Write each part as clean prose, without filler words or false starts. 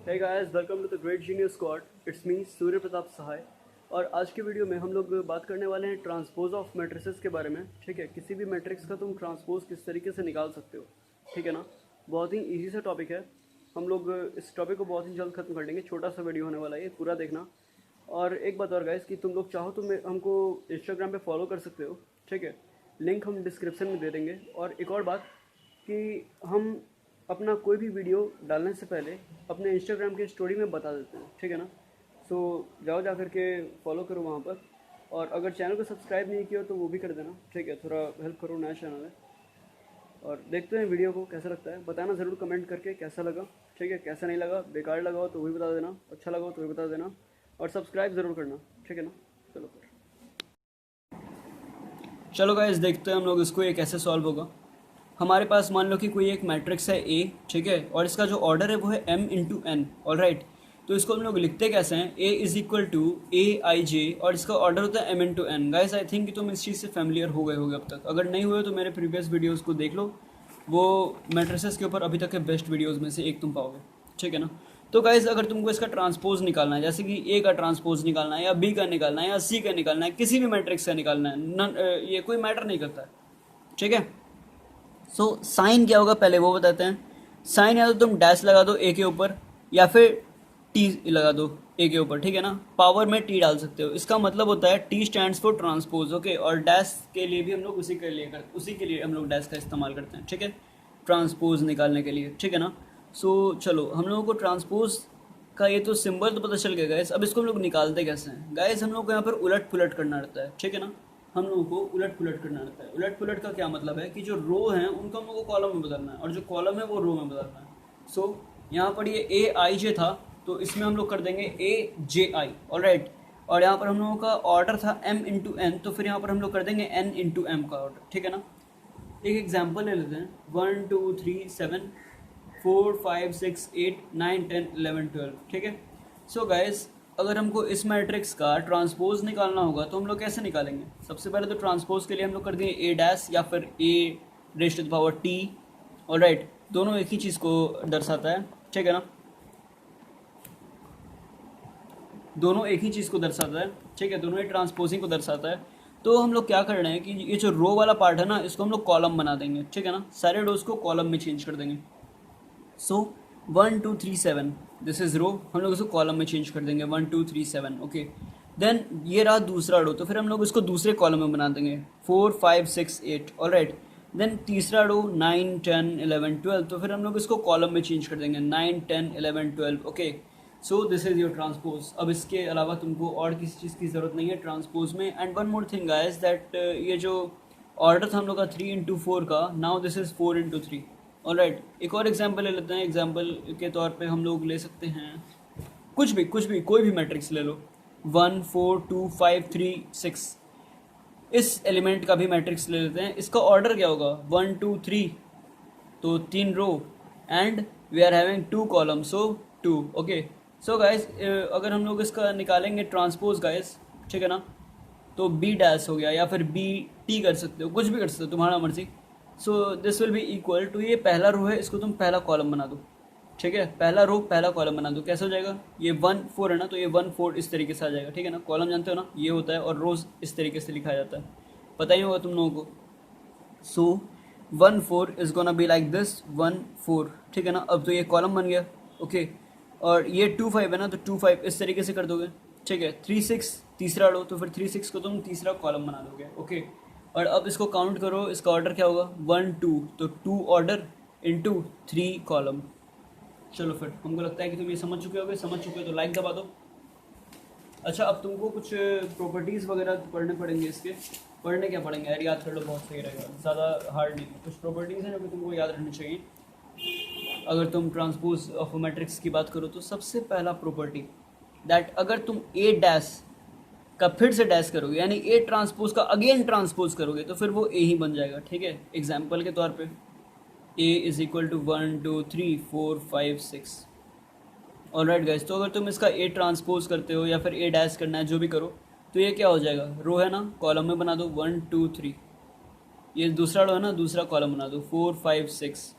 Hey guys, welcome to the Great Genius Squad. It's me, Surya Pratap सहाय. और आज की video में हम लोग बात करने वाले हैं ट्रांसपोज ऑफ मैट्रिसेस के बारे में. ठीक है, किसी भी मैट्रिक्स का तुम ट्रांसपोज किस तरीके से निकाल सकते हो. ठीक है ना, बहुत ही इजी सा टॉपिक है. हम लोग इस टॉपिक को बहुत ही जल्द खत्म कर देंगे. छोटा सा वीडियो होने वाला है, पूरा देखना. और एक बात और गाइस कि तुम लोग चाहो तो हमको इंस्टाग्राम पे फॉलो कर सकते हो. ठीक है, लिंक हम डिस्क्रिप्शन में दे देंगे. और एक और बात कि हम अपना कोई भी वीडियो डालने से पहले अपने इंस्टाग्राम के स्टोरी में बता देते हैं. ठीक है ना, सो जाओ जा करके फॉलो करो वहाँ पर. और अगर चैनल को सब्सक्राइब नहीं किया तो वो भी कर देना. ठीक है, थोड़ा हेल्प करो, नया चैनल है. और देखते हैं वीडियो को कैसा लगता है. बताना ज़रूर कमेंट करके कैसा लगा. ठीक है, कैसा नहीं लगा, बेकार लगा हो तो भी बता देना, अच्छा लगा हो तो भी बता देना. और सब्सक्राइब ज़रूर करना. ठीक है ना, चलो गाइस देखते हैं हम लोग इसको ये कैसे सॉल्व होगा. हमारे पास मान लो कि कोई एक मैट्रिक्स है ए. ठीक है, और इसका जो ऑर्डर है वो है m into N. All right, तो इसको हम लोग लिखते कैसे हैं, a is equal to A I J, और इसका ऑर्डर होता है m into N. Guys I think कि तुम इस चीज़ से फैमिलियर हो गए होगे अब तक. अगर नहीं हुए तो मेरे प्रीवियस वीडियोज़ को देख लो, वो मैट्रिसेस के ऊपर अभी तक के बेस्ट वीडियोज़ में से एक तुम पाओगे. ठीक है ना, तो गाइस अगर तुमको इसका ट्रांसपोज निकालना है, जैसे कि ए का ट्रांसपोज निकालना है या बी का निकालना है या सी का निकालना है, किसी भी मैट्रिक्स का निकालना है, ये कोई मैटर नहीं करता है. ठीक है, सो साइन क्या होगा पहले वो बताते हैं. साइन या तो तुम डैश लगा दो ए के ऊपर या फिर टी लगा दो ए के ऊपर. ठीक है ना, पावर में टी डाल सकते हो. इसका मतलब होता है T stands for transpose. Okay, और डैश के लिए भी हम लोग उसी के लिए हम लोग डैश का इस्तेमाल करते हैं. ठीक है, ट्रांसपोज निकालने के लिए. ठीक है ना, सो चलो हम लोगों को ट्रांसपोज का ये तो सिंबल तो पता चल गया गाइस. अब इसको हम लोग निकालते कैसे हैं गाइस, हम लोग को यहाँ पर उलट पुलट करना रहता है. ठीक है ना, हम लोगों को उलट पुलट करना रहता है. उलट पुलट का क्या मतलब है कि जो रो हैं उनको हम लोगों को कॉलम में बदलना है और जो कॉलम है वो रो में बदलना है. सो यहाँ पर ये ए आई जे था तो इसमें हम लोग कर देंगे ए जे आई. ऑल राइट, और यहाँ पर हम लोगों का ऑर्डर था m इंटू एन, तो फिर यहाँ पर हम लोग कर देंगे n इंटू एम का ऑर्डर. ठीक है ना, एक एग्जाम्पल ले लेते हैं. 1 2 3 7 4 5 6 8 9 10 11 12. ठीक है, सो गाइस अगर हमको इस मैट्रिक्स का ट्रांसपोज निकालना होगा तो हम लोग कैसे निकालेंगे. सबसे पहले तो ट्रांसपोज के लिए हम लोग कर देंगे ए डैश या फिर a raise to the power t. All right, दोनों एक ही चीज़ को दर्शाता है. ठीक है ना, दोनों एक ही चीज़ को दर्शाता है. ठीक है, दोनों ही ट्रांसपोजिंग को दर्शाता है. तो हम लोग क्या कर रहे हैं कि ये जो रो वाला पार्ट है ना, इसको हम लोग कॉलम बना देंगे. ठीक है ना, सारे रोज को कॉलम में चेंज कर देंगे. सो 1 2 3 7 दिस इज रो, हम लोग इसको कॉलम में चेंज कर देंगे 1 2 3 7. ओके, देन ये रहा दूसरा रो, तो फिर हम लोग इसको दूसरे कॉलम में बना देंगे 4 5 6 8. ऑल राइट, देन तीसरा रो 9 10 11 12, तो फिर हम लोग इसको कॉलम में चेंज कर देंगे 9 10 11 12. Okay, so this is your transpose. अब इसके अलावा तुमको और किसी चीज़ की ज़रूरत नहीं है ट्रांसपोज में. And one more thing guys that ये जो ऑर्डर था हम लोग का 3 इंटू 4 का, now this is 4 into 3. All right, एक और एग्जाम्पल ले लेते हैं. एग्जाम्पल के तौर पे हम लोग ले सकते हैं कुछ भी कोई भी मैट्रिक्स ले लो. 1 4 2 5 3 6, इस एलिमेंट का भी मैट्रिक्स ले लेते हैं. इसका ऑर्डर क्या होगा 1 2 3, तो 3 row and we are having 2 column, so 2. Okay, so guys अगर हम लोग इसका निकालेंगे ट्रांसपोज गाइस, ठीक है ना, तो बी डैश हो गया या फिर बी टी कर सकते हो, कुछ भी कर सकते हो, तुम्हारा मर्जी. So this will be equal to, ये पहला रो है, इसको तुम पहला कॉलम बना दो. ठीक है, पहला रो पहला कॉलम बना दो. कैसे हो जाएगा, ये 1 4 है ना, तो ये 1 4 इस तरीके से आ जाएगा. ठीक है ना, कॉलम जानते हो ना ये होता है, और रोज इस तरीके से लिखा जाता है, पता ही होगा तुम लोगों को. सो 1 4 is gonna be like this 1 4. ठीक है ना, अब तो ये कॉलम बन गया. ओके, और ये 2 5 है ना, तो 2 5 इस तरीके से कर दोगे. ठीक है, 3 6 तीसरा लो, तो फिर 3 6 को तुम तीसरा कॉलम बना दोगे. ओके, और अब इसको काउंट करो, इसका ऑर्डर क्या होगा 1 2, तो 2 ऑर्डर इंटू 3 कॉलम. चलो फिर हमको लगता है कि तुम ये समझ चुके हो तो लाइक दबा दो. अच्छा, अब तुमको कुछ प्रॉपर्टीज़ वगैरह पढ़ने पड़ेंगे. इसके पढ़ने क्या पड़ेंगे यार, याद कर लो, बहुत सही रहेगा, ज़्यादा हार्ड नहीं. कुछ प्रॉपर्टीज़ हैं जो कि तुमको याद रखनी चाहिए अगर तुम ट्रांसपोज ऑफ मैट्रिक्स की बात करो. तो सबसे पहला प्रॉपर्टी दैट अगर तुम ए डैश का फिर से डैश करोगे, यानी ए ट्रांसपोज का अगेन ट्रांसपोज करोगे, तो फिर वो ए ही बन जाएगा. ठीक है, एग्जाम्पल के तौर पे a is equal to 1 2 3 4 5 6. All right guys, तो अगर तुम इसका ए ट्रांसपोज करते हो या फिर ए डैश करना है, जो भी करो, तो ये क्या हो जाएगा, रो है ना, कॉलम में बना दो 1 2 3. ये दूसरा रो है ना, दूसरा कॉलम बना दो 4 5 6.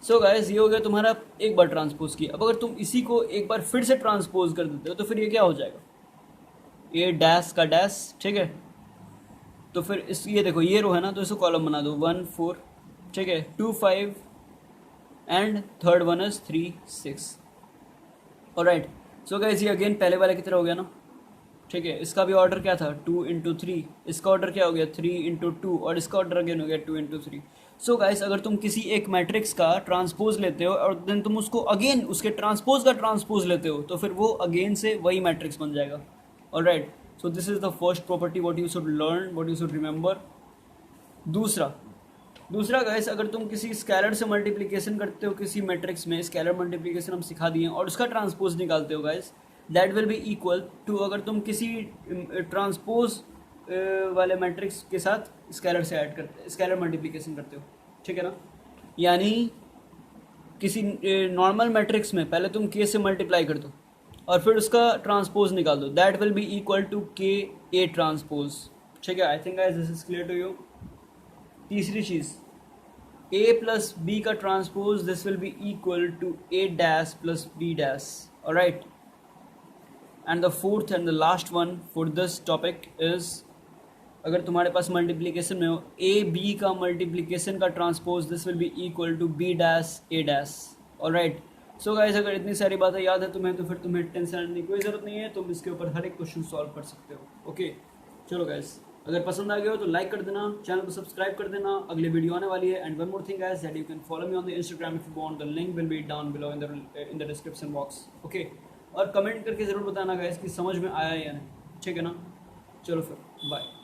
सो गाइस ये हो गया तुम्हारा एक बार ट्रांसपोज किया। अब अगर तुम इसी को एक बार फिर से ट्रांसपोज कर देते हो तो फिर ये क्या हो जाएगा, ये डैश का डैश, ठीक है। तो फिर इस ये देखो ये रो है ना, तो इसको कॉलम बना दो 1 4, ठीक है, 2 5 and third one is 3 6। Alright, so guys ये अगेन पहले वाले की तरह हो गया ना, ठीक है। इसका भी ऑर्डर क्या था 2 इंटू 3, इसका ऑर्डर क्या हो गया 3 इंटू 2, और इसका ऑर्डर अगेन हो गया 2 इंटू 3। सो गाइस अगर तुम किसी एक मैट्रिक्स का ट्रांसपोज लेते हो और देन तुम उसको अगेन उसके ट्रांसपोज का ट्रांसपोज लेते हो तो फिर वो अगेन से वही मैट्रिक्स बन जाएगा। Alright, so this is the first property what you should learn, what you should remember. दूसरा गाइस अगर तुम किसी स्केलर से मल्टीप्लिकेशन करते हो किसी मैट्रिक्स में, स्केलर मल्टीप्लिकेशन हम सिखा दिए, और उसका ट्रांसपोज निकालते हो guys, that will be equal to अगर तुम किसी ट्रांसपोज वाले मैट्रिक्स के साथ स्केलर से ऐड करते, स्केलर मल्टीप्लिकेशन करते हो, ठीक है ना। यानी किसी नॉर्मल मैट्रिक्स में पहले तुम के से मल्टीप्लाई कर दो और फिर उसका ट्रांसपोज निकाल दो, that will be equal to K A transpose, ठीक है। I think guys this is clear to you. तीसरी चीज़, a प्लस बी का transpose this will be equal to a dash plus b dash, all right. And the fourth and the last one for this topic is अगर तुम्हारे पास multiplication में हो a b का multiplication का transpose this will be equal to b dash a dash, alright. So guys अगर इतनी सारी बातें याद है तुम्हें तो फिर तुम्हें टेंशन लेने की कोई ज़रूरत नहीं है, तुम इसके ऊपर हर एक क्वेश्चन सॉल्व कर सकते हो। ओके चलो गाइस, अगर पसंद आ गया हो तो लाइक कर देना, चैनल को सब्सक्राइब कर देना, अगले वीडियो आने वाली है। And one more thing guys that you can follow me on the Instagram if you want, the link will be down below in the description box, okay. और कमेंट करके ज़रूर बताना गाइस कि समझ में आया या नहीं, ठीक है ना। चलो फिर बाय।